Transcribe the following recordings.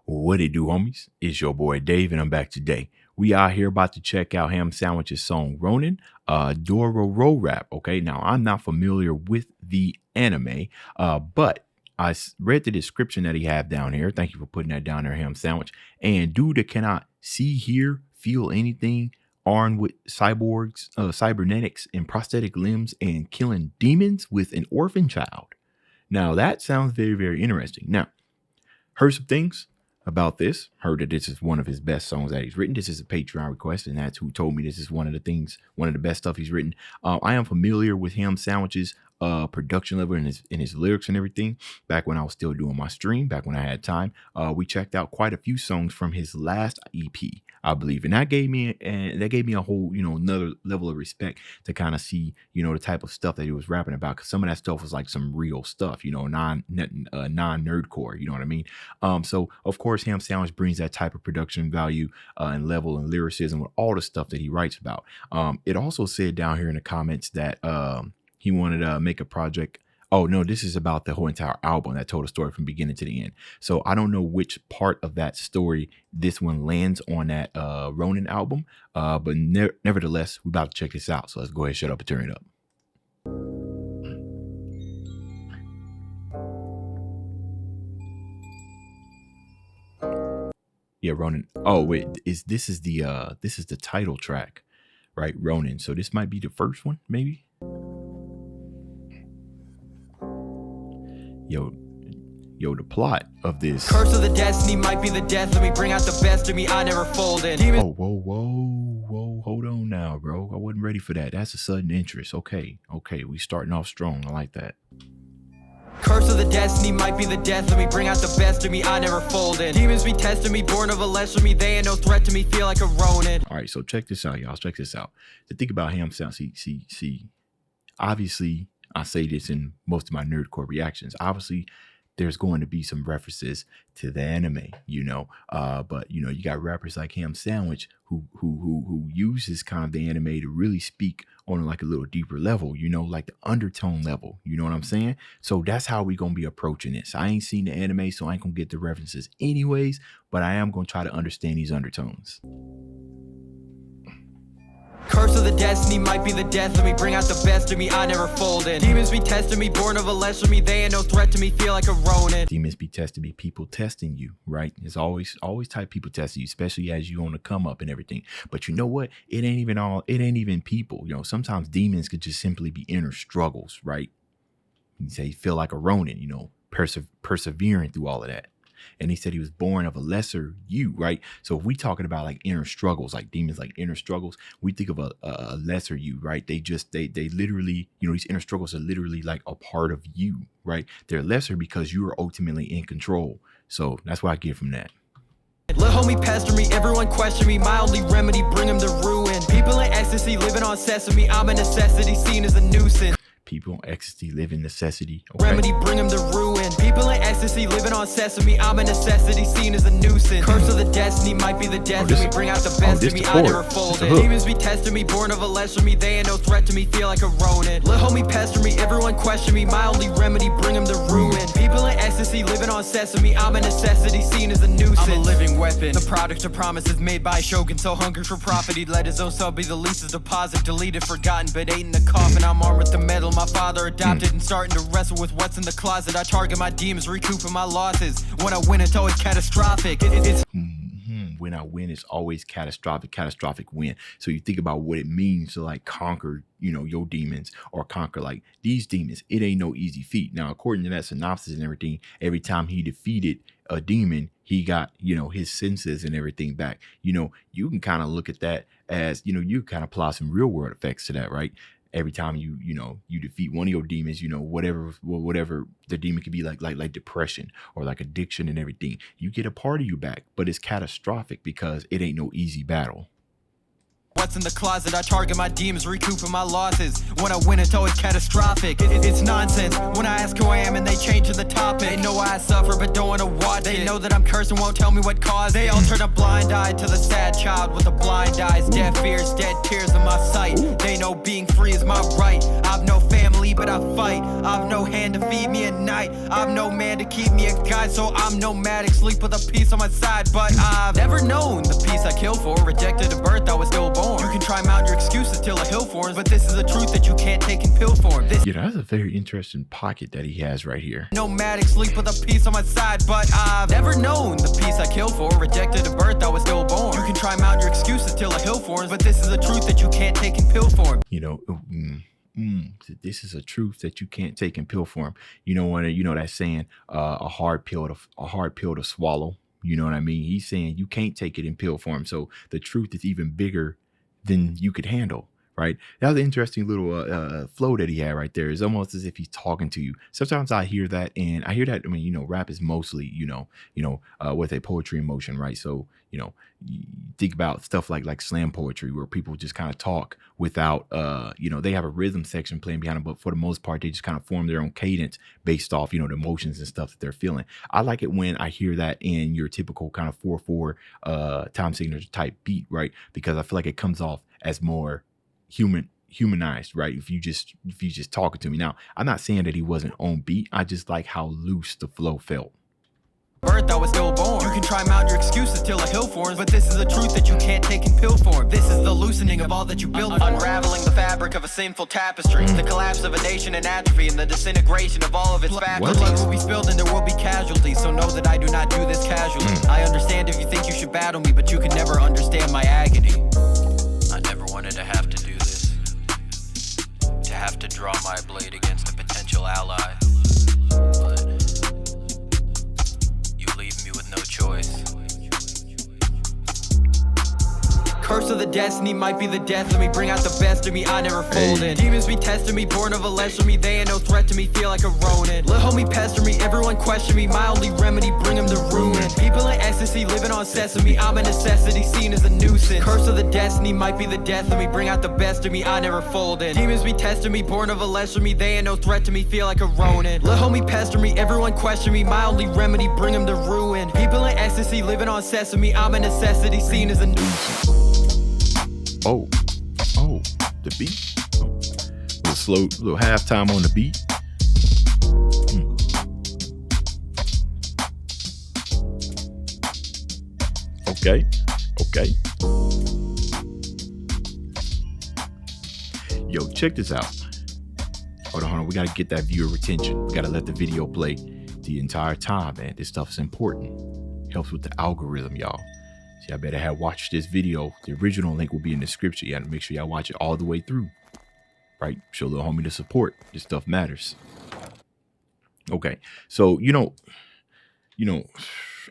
What it do, homies? It's your boy Dave, and I'm back today. We are here about to check out Ham Sandwich's song Ronin, DORORO Rap. Okay, now I'm not familiar with the anime, but I read the description that he had down here. Thank you for putting that down there, Ham Sandwich. And dude that cannot see, hear, feel anything, armed with cyborgs, cybernetics, and prosthetic limbs, and killing demons with an orphan child. Now that sounds very, very interesting. Now, heard some things about this. Heard that this is one of his best songs that he's written. This is a Patreon request, and that's who told me this is one of the best stuff he's written. I am familiar with Ham Sandwich's production level and his lyrics and everything. Back when I was still doing my stream, back when I had time, we checked out quite a few songs from his last EP, I believe, and that gave me a whole, another level of respect to kind of see, the type of stuff that he was rapping about, because some of that stuff was like some real stuff, non nerdcore, you know what I mean? So of course Ham Sandwich brings that type of production value and level and lyricism with all the stuff that he writes about. It also said down here in the comments that he wanted to make a project. Oh, no, this is about the whole entire album that told a story from beginning to the end. So I don't know which part of that story this one lands on that Ronin album. But nevertheless, we're about to check this out. So let's go ahead, shut up and turn it up. Yeah, Ronin. Oh, wait, this is the title track, right? Ronin. So this might be the first one, maybe. Yo, the plot of this. Curse of the destiny might be the death. Let me bring out the best of me. I never folded. Oh, whoa. Hold on now, bro. I wasn't ready for that. That's a sudden interest. Okay. We starting off strong. I like that. Curse of the destiny might be the death. Let me bring out the best of me. I never folded. Demons be testing me, born of a lesser me. They ain't no threat to me. Feel like a Ronin. All right, so check this out, y'all. Check this out. The thing about Ham Sound, see. Obviously, I say this in most of my nerdcore reactions. Obviously, there's going to be some references to the anime, but you got rappers like Ham Sandwich who uses kind of the anime to really speak on like a little deeper level, like the undertone level. You know what I'm saying? So that's how we gonna be approaching this. I ain't seen the anime, so I ain't gonna get the references anyways, but I am gonna try to understand these undertones. Curse of the destiny might be the death. Let me bring out the best of me. I never folded. Demons be testing me, born of a lesser me. They ain't no threat to me. Feel like a Ronin. Demons be testing me. People testing you, right? It's always type people testing you, especially as you on the come up and everything. But you know what? It ain't even people. Sometimes demons could just simply be inner struggles, right? You say you feel like a Ronin, persevering through all of that. And he said he was born of a lesser you, right? So if we talking about like inner struggles, like demons, like inner struggles, we think of a lesser you, right? They literally, these inner struggles are literally like a part of you, right? They're lesser because you are ultimately in control. So that's what I get from that. Let homie pester me, everyone question me. My only remedy, bring them to ruin. People in ecstasy, living on sesame. I'm a necessity, seen as a nuisance. People in ecstasy, live in necessity. Okay. Remedy, bring them to ruin. People in ecstasy, living on sesame. I'm a necessity, seen as a nuisance. Curse of the destiny might be the death. Let me bring out the best of me. I never folded. Demons be testing me, born of a lesser me. They ain't no threat to me. Feel like a Ronin. Let homie pester me, everyone question me. My only remedy, bring them to ruin. People in ecstasy, living on sesame. I'm a necessity, seen as a nuisance. I'm a living weapon. The product of promises made by a Shogun. So hungry for profit, he let his own soul be the least deposit. Deleted, forgotten, but ate in the coffin. I'm armed with the metal. My father adopted and starting to wrestle with what's in the closet. I target my demons, recouping my losses. When I win, it's always catastrophic. When I win, it's always catastrophic win. So you think about what it means to like conquer, your demons, or conquer like these demons. It ain't no easy feat. Now, according to that synopsis and everything, every time he defeated a demon, he got, his senses and everything back. You can kind of look at that as, you kind of apply some real world effects to that, right? Every time you defeat one of your demons, whatever the demon could be, like depression or like addiction and everything, you get a part of you back, but it's catastrophic because it ain't no easy battle. What's in the closet? I target my demons, recouping my losses. When I win, it's always catastrophic. It's nonsense. When I ask who I am and they change to the topic. They know why I suffer but don't want to watch They know that I'm cursed and won't tell me what caused They all turn a blind eye to the sad child with the blind eyes. Deaf ears, dead tears in my sight. They know being free is my right. I've no family but I fight. I've no hand to feed me at night. I've no man to keep me a guide, so I'm nomadic, sleep with a piece on my side. But I've never known the peace I kill for. Rejected at birth, I was stillborn. You can try mounting your excuses till a hill forms, but this is a truth that you can't take in pill form. Yeah, that's a very interesting pocket that he has right here. Nomadic, sleep with a piece on my side, but I've never known the peace I kill for. Rejected at birth, I was stillborn. You can try mounting your excuses till a hill forms, but this is a truth that you can't take in pill form. You know, this is a truth that you can't take in pill form. You know what? You know that saying, a hard pill to swallow. You know what I mean? He's saying you can't take it in pill form. So the truth is even bigger than you could handle. Right. That was an interesting little flow that he had right there. It's almost as if he's talking to you. Sometimes I hear that, and I hear that. I mean, you know, rap is mostly, with a poetry in motion. Right. So, you think about stuff like slam poetry, where people just kind of talk without, they have a rhythm section playing behind them. But for the most part, they just kind of form their own cadence based off, the emotions and stuff that they're feeling. I like it when I hear that in your typical kind of 4/4 time signature type beat. Right. Because I feel like it comes off as more humanized, right? If you just talking to me. Now, I'm not saying that he wasn't on beat. I just like how loose the flow felt. Birth, I was stillborn. You can try mounting your excuses till a hill forms, but this is a truth that you can't take in pill form. This is the loosening of all that you built, unraveling the fabric of a sinful tapestry, the collapse of a nation in atrophy, and the disintegration of all of its faculties. Blood will be spilled and there will be casualties, so know that I do not do this casually. I understand if you think you should battle me, but you can never understand my agony. I never wanted to have to do this, to have to draw my blade against a potential ally, but you leave me with no choice. Curse of the destiny might be the death of me. Bring out the best of me, I never folded. Demons be testing me, born of a lesser me. They ain't no threat to me, feel like a Ronin. Little homie pester me, everyone question me. My only remedy, bring them to ruin. People in ecstasy, living on sesame. I'm a necessity, seen as a nuisance. Curse of the destiny might be the death of me. Bring out the best of me, I never folded. Demons be testing me, born of a lesser me. They ain't no threat to me, feel like a Ronin. Little homie pester me, everyone question me. My only remedy, bring them to ruin. People in ecstasy, living on sesame. I'm a necessity, seen as a nuisance. Oh, the beat. A little slow, little halftime on the beat. Okay. Yo, check this out. Hold on. We got to get that viewer retention. We got to let the video play the entire time, man. This stuff is important. Helps with the algorithm, y'all. So y'all better have watched this video. The original link will be in the description. You got to make sure y'all watch it all the way through. Right? Show little homie the support. This stuff matters. Okay. So,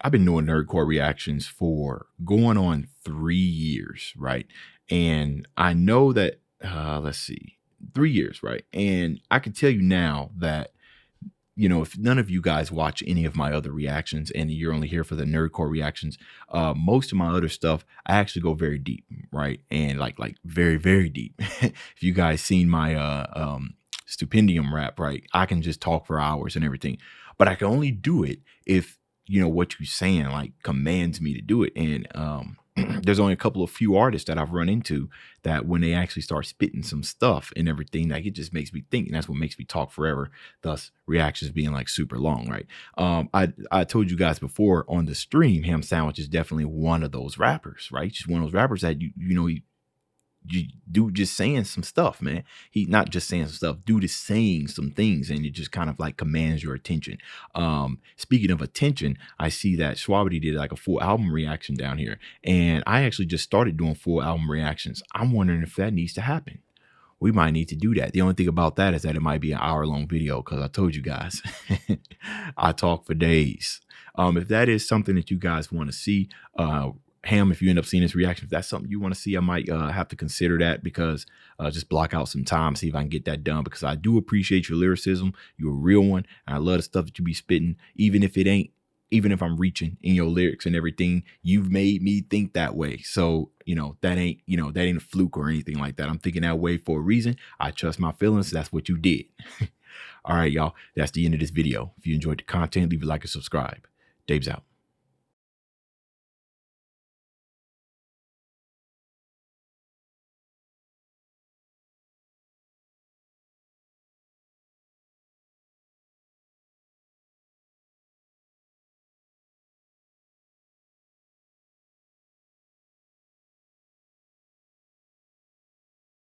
I've been doing nerdcore reactions for going on 3 years, right? And I know that, 3 years, right? And I can tell you now that, if none of you guys watch any of my other reactions and you're only here for the nerdcore reactions, most of my other stuff, I actually go very deep, right? And like very, very deep. If you guys seen my Stupendium rap, right? I can just talk for hours and everything, but I can only do it if, what you're saying like commands me to do it. And there's only a couple of few artists that I've run into that when they actually start spitting some stuff and everything, like it just makes me think, and that's what makes me talk forever. Thus reactions being like super long, right? I told you guys before on the stream, Ham Sandwich is definitely one of those rappers, right? Just one of those rappers that you do just saying some stuff, man. He not just saying some stuff, dude is saying some things, and it just kind of like commands your attention. Speaking of attention, I see that Schwabity did like a full album reaction down here, and I actually just started doing full album reactions. I'm wondering if that needs to happen. We might need to do that. The only thing about that is that it might be an hour-long video, because I told you guys I talk for days. If that is something that you guys want to see, Ham, if you end up seeing this reaction, if that's something you want to see, I might have to consider that, because just block out some time, see if I can get that done, because I do appreciate your lyricism. You're a real one. And I love the stuff that you be spitting, even if I'm reaching in your lyrics and everything. You've made me think that way. So, that ain't a fluke or anything like that. I'm thinking that way for a reason. I trust my feelings. That's what you did. All right, y'all. That's the end of this video. If you enjoyed the content, leave a like and subscribe. Dave's out.